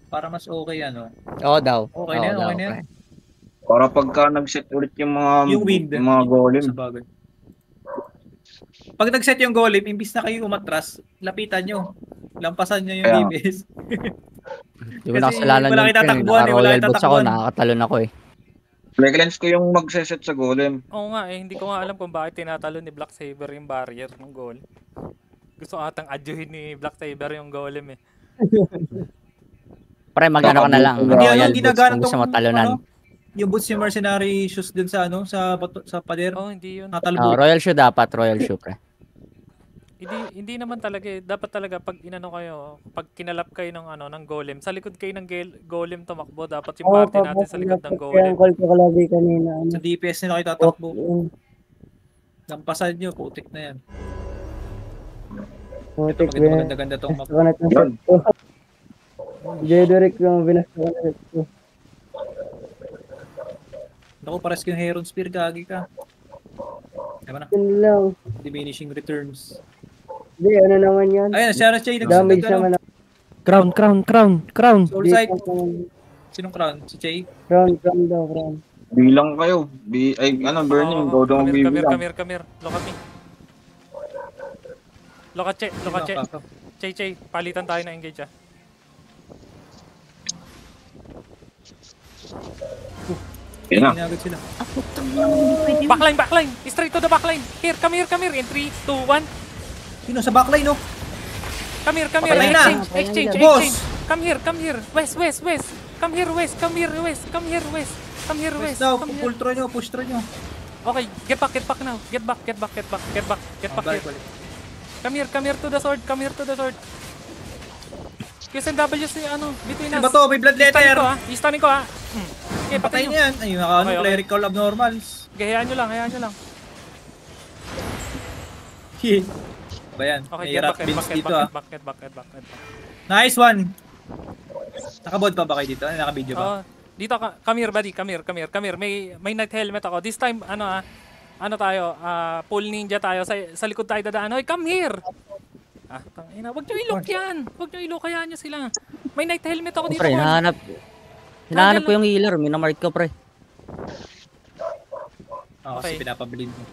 Para mas okay ano. Oo daw. Okay na Oo yan, daw, okay na yan. pre. Para pagka nag-set ulit Yung wind. yung mga golem. Sa bagay. Pag nag-set yung golem, imbis na kayo umatras, lapitan nyo. Lampasan nyo yung Kaya DPS. Di ko Kasi nakasalanan wala yung kayo pre. tatakbuhan eh, wala Naka-royal kayo boots ako, tatakbuhan. nakakatalon ako eh. Cleanse ko yung magseset sa golem. Oo nga eh, hindi ko nga alam kung bakit tinatalo ni Black Saber yung barrier ng goal. Gusto atang adyuhin ni Black Saber yung golem eh. Pre, magano ka na lang. Hindi Royal hindi boots nagana kung gusto tong mo talunan. yung boots yung mercenary shoes dun sa ano, sa pader. Oh, hindi yun. Natalbo. Royal shoe dapat, royal shoe pre. Hindi naman talaga eh. Dapat talaga pag inano kayo, pag kinalap kayo ng ano ng golem, sa likod kayo ng golem tumakbo, dapat yung party natin sa likod ng golem. Call ko lagi kanina. Sa DPS nila kayo tatakbo. Lampasan nyo, putik na yan. Ito Putik, maganda-ganda tong map. Gusto ko na itong set ko. Jedoric yung binasta ko na set ko. Naku, pares ko yung Heron Spear, gagi ka. Diba na? Yun lang. Diminishing returns. Hindi, ano naman yan? Ayun, siya Chay. Damage naman. Crown. Soul Sight. Sinong crown? Si Chay? Crown daw, crown. Bilang kayo. Burning. Dodong bibilang. Come here. Look at me. Look at Che. Che, palitan tayo na engage ah. Yan na. Inagad sila. Backline. Straight to the backline. Here. In 3, 2, 1. Sino sa backline, no? Come here. Patay na. Exchange. Boss! Come here. West. Come here, West. West daw, push through nyo. Okay, get back now. Get back here. Come here to the sword. QSNW si ano, between us. Ano ba to? May blood letter. Istanin ko ha. Okay, Patay patay niya yan. Ayun, Okay. clerical abnormals. Okay, hayaan nyo lang. Ba yan? Okay, May get rat beans dito ah. back. Nice one! Nakabod pa ba kayo dito? Naka-video ba? Dito ka, come here buddy, come here. May night helmet ako. This time, ano tayo, full ninja tayo. Sa likod tayo dadaan. Hoy, come here! Tangina, wag nyo ilok yan. Hayaan nyo sila. May night helmet ako dito. Pre, hinahanap ko yung healer. Minamark ko pre. Kasi pinapabilin mo.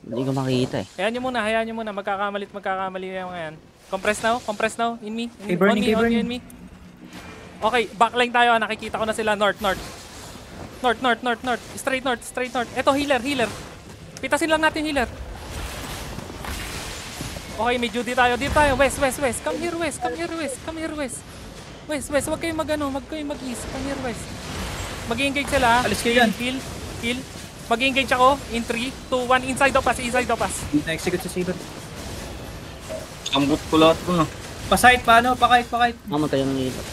Hindi ko makita eh. Hayaan nyo muna. Magkakamali yung mga yan. Compress now. In me. Burning. On me. Okay, backline tayo. Nakikita ko na sila. North. Straight north. Eto, healer. Pitasin lang natin healer. Okay, may Judy tayo. Dito tayo. West. Come here, West. West, wag kayong mag-east. Come here, West. Mag-engage sila. Alis kayo yan. Kill. Mag-engage ako. In 3, 2, 1. Inside of us. Na-execute si Saber. Ambot ko lahat ko na. Pa-sight, paano? Pakite. Mamatay yung healer.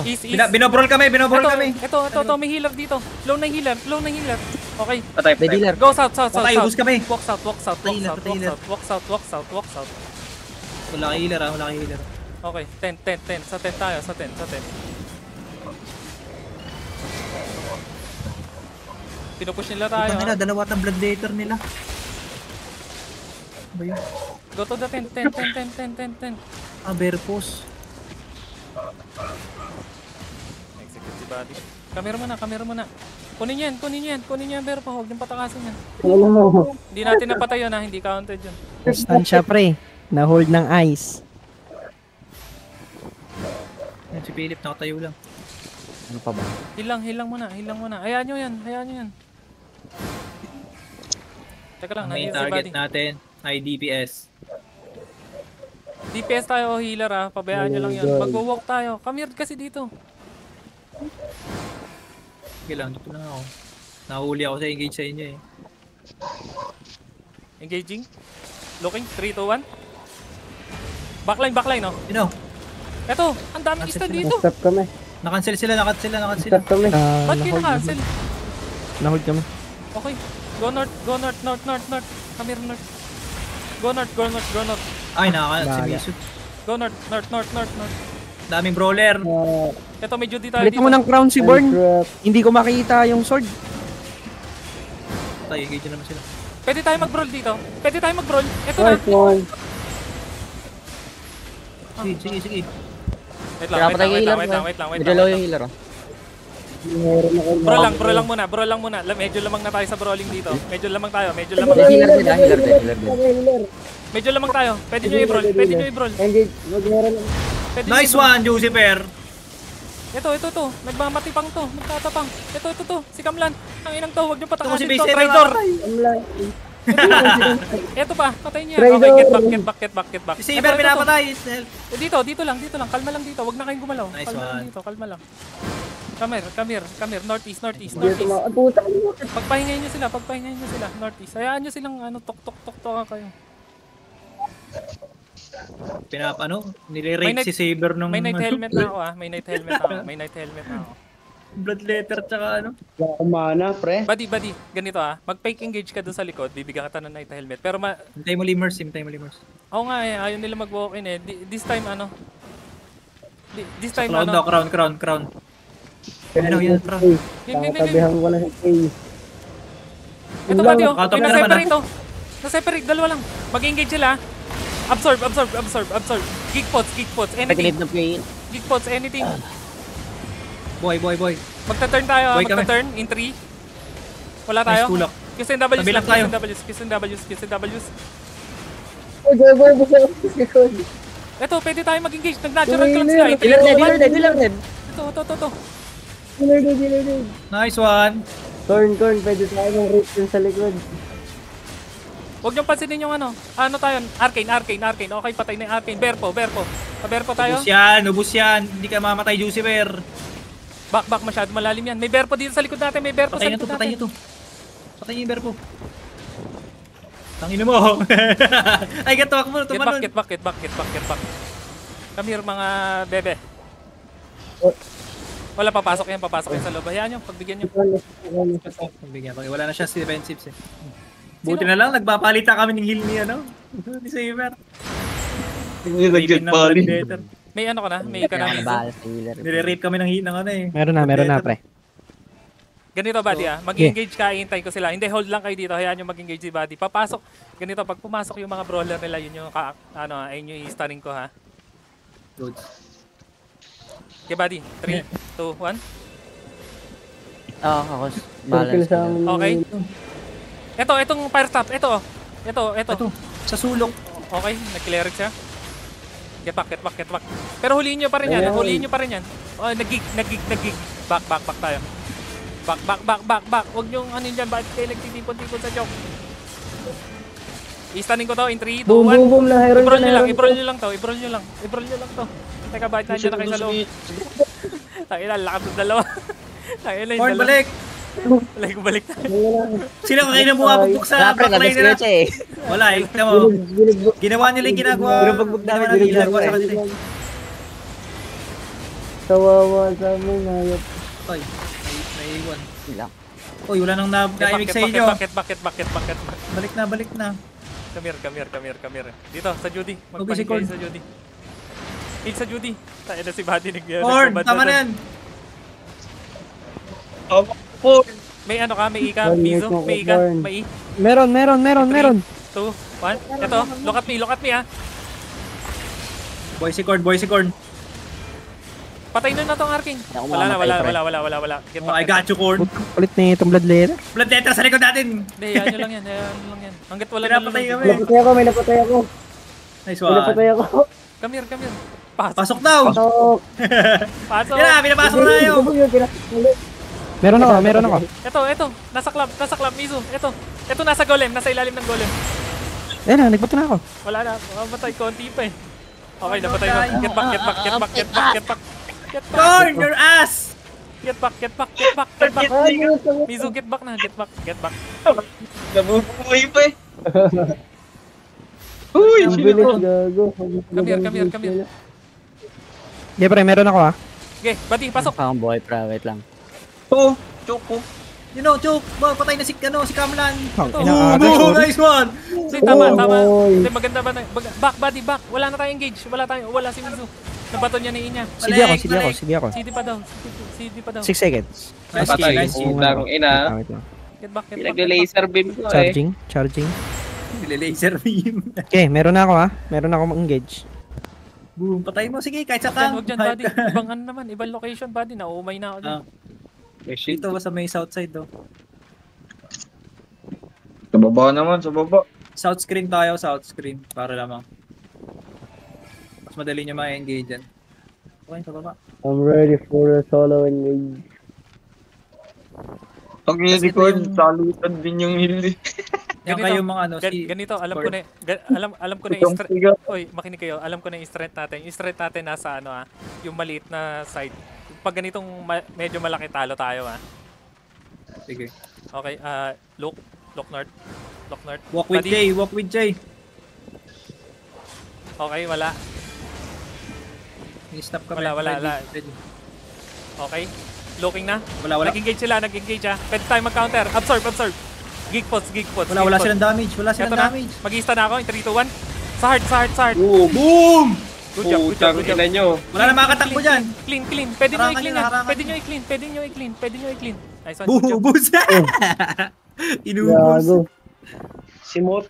East. Binobrol kami. Ito, may healer dito. Low na healer. Okay. Patay. May dealer. Go south. Patay, ubus kami. Walk south. Walk south. Wala kang healer. Okay, 10. Sa 10 tayo. Pinupush nila tayo. Putang ina, dalawa at ang blood letter nila. Ba yun? Go to the 10. Verpos. Execute si body. Camera mo na. Kunin yan, Verpo. Huwag niyong patakasin yan. Hindi natin napatay yun ha, hindi counted yun. Stun siya pre. Na-hold ng ice. Yan, si Philip nakatayo lang. Ano pa ba? Hilang muna. Hayaan nyo yan. Teka lang, Ang main nandito si target body. natin ay DPS. DPS tayo, healer ha. Pabayaan nyo lang yan. Mag-walk tayo. Come here kasi dito. Sige lang, dito lang ako. Nahuli ako sa engage sa inyo eh. Engaging. Looking. 3, 2, 1. Backline no? You know, Eto, ang daming stand dito. Stop kami. nakancel sila. Stop kami. Ba't kayo na-cancel? Na-hold kami. Okay. Go north. Come here, north. Go north. Ay, nakaka si Misu. Go north. Daming brawler. Ito, may Judy tayo Palit dito. mo ng crown si Born. Hindi ko makita yung sword. Tayo, engage naman sila. Pwede tayo mag-brawl dito. Ito na. Nice one. Sige. Wait lang, wait lang, wait lang, wait lang, wait lang, wait Medyo low yung lang. healer, oh. Meron ako. Bro lang muna. Medyo lamang na tayo sa brawling dito. Medyo lamang tayo, medyo lamang. May healer din, healer din. Healer. Medyo lamang tayo. Pwede nyo i-brawl, pwede nyo i-brawl. Engage. Meron. Pwede nyo Nice i-brawl. one, Lucifer. Ito. Nagmamatipang to. Magtatapang. Ito. Si Kamlan. Ang inang to. Huwag nyo Ito si patakasin Base to. Ever, Traitor. Amlan. Ito pa. Patay niya. Traitor. Okay, get back. Si Saber pinapatay. Dito lang. Kalma lang dito. Huwag na kayong gumalaw. Nice Kalma lang one. dito. Kalma lang. Come here. Northeast. Dito mga puta. Pagpahingayin nyo sila. Northeast. Hayaan nyo silang tok kayo. Nire-rape May si Saber nung May night helmet na ako May night helmet na ako. blood letter tsaka ano. Wala akong mana, pre. Buddy, ganito mag-fake engage ka doon sa likod, bibigyan ka ng night helmet. Pero Hintay mo limers. ako nga ayaw nila mag-walk in This time This time Crown daw, crown. Ano yun, crown? Kakabihan ko na sa face. Ito buddy, Out of na naman, na-separate Na-separate, dalawa lang. Mag-engage sila. Absorb. Geek pots, anything. Pag-lead na play. Geek pots, anything. Boy. Magta-turn tayo, Boy kami. magta-turn in 3. Wala tayo. Nice tulak. QSNWs Tabi lang tayo. QSNWs. Oh, Joy, busa ako sa likod. Ito, pwede tayo mag-engage. Nag-natural ka lang sila. In 3, Healer 2, 1. dead. Ito. Healer. Nice one. Corn, pwede tayo ng rip dun sa likod. Huwag niyong pansinin yung ano tayo, Arcane. Okay, patay na yung Arcane. Berpo. Paberpo tayo. Ubus yan. Hindi ka mamatay, Lucifer. Back, masyado malalim yan. May Berpo dito sa likod natin. Patay niyo to. Patay niyo yung bear po. Tangina mo. Ay, gatawak mo. Tumanon. Get back. Come here, mga bebe. Wala, papasok yan sa loob. Hayaan nyo, pagbigyan nyo. Wala na siya si defensives eh. Buti na lang, nagpapalita kami ng heal ni ni Saber. Hindi nag-get bali. May ano ka na? May ka na. Bahal sa healer. Nire-rape kami ng heal ng Meron na, pre. Ganito, buddy mag-engage ka, hintay ko sila. Hindi, hold lang kayo dito. Hayaan nyo mag-engage si buddy. Papasok. Ganito, pag pumasok yung mga brawler nila, yun yung ayun yung i-stunning ko, ha? Good. Okay, buddy. 3, 2, 1. Ako. Balance. Okay. Itong fire stop. Ito. Ito, sa sulok. Okay, nag-clear siya. Get back. Pero huliin nyo pa rin yan. Oh, nag-gig. Back tayo. Back. Huwag nyo dyan. Bakit kayo nagtitipon-tipon sa joke? I-stunning ko to in 3, 2, 1. Boom lang, Heron. I-brawl nyo lang to. Teka, bakit nandiyan na kayo sa loob? Tangina, lakas ng dalawa. Tangina yung Horn, dalawa. Balik na. Sila kayo na bumabugok sa Pre, backline nila. nag-scratch eh. Wala eh. Tignan mo. Ginawa nila yung ginagawa. Ginagawa sa kanila eh. Kawawa sa amin, hayop. Ay, naiiwan. Lang. Uy, wala nang naimig sa inyo. Bakit? Balik na. Come here. Dito, sa Judy. Ubi si Magpahinga Korn. kayo sa Judy. Hit sa Judy. Tayo na si Buddy. Horn, tama na yan. May ano ka? May ika? Mizo? May ika? May i? Meron. 2, 1. Ito, look at me ha. Boy si Corn. Patay na tong Arking. Ako Wala. Oh, I got you, Corn. Ulit na itong blood letter. Blood letter sa likod natin. Hindi, yan nyo lang yan. Hanggat wala Pinapatay nalulog. kami. May napatay ako. Nice May napatay one. ako. Come here. Pasok daw. Pasok. Pasok. Yan na, pinapasok na tayo. Meron ako. Ito. Nasa club, Mizu. Ito nasa golem. Nasa ilalim ng golem. Ayan na, nagbato na ako. Wala na. Mamatay. Konti pa eh. Okay, napatay na. Get back. Corn, your ass. Get back. Mizu, get back na. Get back. Nabubuhay pa eh. Uy, Ang sino bilis, to? gago. Come here. Okay, pre, meron ako Okay, buddy, pasok. Pang boy, pre. Wait lang. Oo, choco. Chok. Patay na si Kamlan. Inaagad. Nice one. Hindi, tama. Oy. Hindi, maganda ba na? Back, buddy, back. Wala na tayo engage. Wala si Mizu. Nabaton niya ni Inya. Sige ako. CD pa daw. 6 seconds. Nice Patay. kill. Utang ina. Wait lang. Get back. Pinag-laser beam ko eh. Charging. Laser beam. Okay, meron na ako Meron na ako ma-engage. Boom, patay mo. Sige, kahit sa Dyan, camp. wag dyan, buddy. Ibang ano naman, ibang location, buddy. Nauumay na ako dyan. Dito sa may south side, do. Sa baba naman, sa baba. South screen tayo, south screen. Para lamang. Mas madali nyo ma-engage dyan. Okay, sa baba. I'm ready for a solo engage. Pag i-record, salutan din yung hill. Yan kayo mga ano, Ganito, alam ko na, alam ko na Itong tiga. Oy, makinig kayo. Alam ko na yung strength natin. Yung strength natin nasa ano yung maliit na side. Pag ganitong medyo malaki talo tayo Sige. Okay, look north. Look north. Walk with Buddy. Jay, walk with Jay. Okay, wala. I-stop ka. Wala. Ready. Okay. Looking na. Wala. Nag-engage sila, nag-engage Pwede tayo mag-counter. Absorb. Geek pots. Wala silang damage. Wala silang Ito na. damage. Mag-i-stun na ako in 3, 2, 1. Sa heart. Boom! Good job. Wala na makakatakbo dyan. Clean. Pwede nyo Harangan i-clean nyo, yan. harangan Pwede nyo i-clean. Nice one. Good job. Ubus. Inubos. Gago. Si Mot,